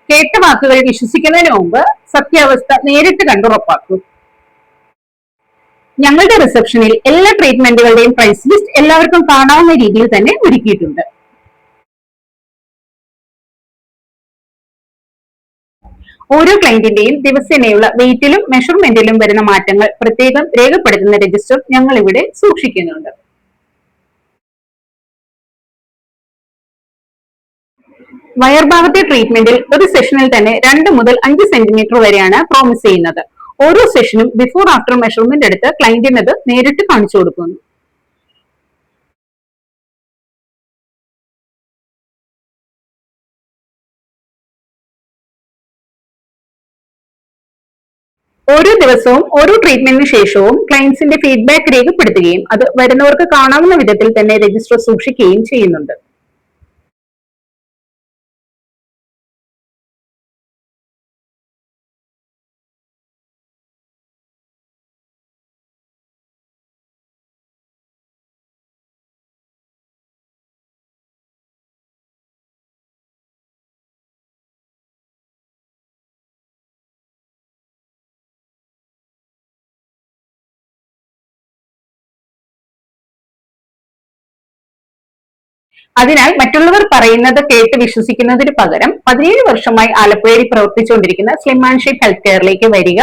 കേട്ട വാക്കുകൾ വിശ്വസിക്കുന്നതിന് മുമ്പ് സത്യാവസ്ഥ നേരിട്ട് കണ്ടുറപ്പാക്കൂ. ഞങ്ങളുടെ റിസപ്ഷനിൽ എല്ലാ ട്രീറ്റ്മെന്റുകളുടെയും പ്രൈസ് ലിസ്റ്റ് എല്ലാവർക്കും കാണാവുന്ന രീതിയിൽ തന്നെ ഒരുക്കിയിട്ടുണ്ട്. ഓരോ ക്ലയന്റിന്റെയും ദിവസേനയുള്ള വെയിറ്റിലും മെഷർമെന്റിലും വരുന്ന മാറ്റങ്ങൾ പ്രത്യേകം രേഖപ്പെടുത്തുന്ന രജിസ്റ്റർ ഞങ്ങൾ ഇവിടെ സൂക്ഷിക്കുന്നുണ്ട്. വയർഭാഗത്തെ ട്രീറ്റ്മെന്റിൽ ഒരു സെഷനിൽ തന്നെ 2 മുതൽ 5 സെന്റിമീറ്റർ വരെയാണ് പ്രോമിസ് ചെയ്യുന്നത്. ഓരോ സെഷനും ബിഫോർ ആഫ്റ്റർ മെഷർമെന്റ് എടുത്ത് ക്ലയന്റിന് അത് നേരിട്ട് കാണിച്ചു കൊടുക്കുന്നു. ഓരോ ദിവസവും ഓരോ ട്രീറ്റ്മെന്റിന് ശേഷവും ക്ലയന്റ്സിന്റെ ഫീഡ്ബാക്ക് രേഖപ്പെടുത്തുകയും അത് വരുന്നവർക്ക് കാണാവുന്ന വിധത്തിൽ തന്നെ രജിസ്റ്റർ സൂക്ഷിക്കുകയും ചെയ്യുന്നുണ്ട്. അതിനാൽ മറ്റുള്ളവർ പറയുന്നത് കേട്ട് വിശ്വസിക്കുന്നതിന് പകരം 17 വർഷമായി ആലപ്പുഴയിൽ പ്രവർത്തിച്ചുകൊണ്ടിരിക്കുന്ന സ്ലിം ആൻഡ് ഷേപ്പ് ഹെൽത്ത് കെയറിലേക്ക് വരിക.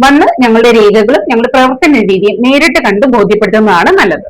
വന്ന് ഞങ്ങളുടെ രേഖകളും ഞങ്ങളുടെ പ്രവർത്തന രീതിയും നേരിട്ട് കണ്ട് ബോധ്യപ്പെടുത്തുന്നതാണ് നല്ലത്.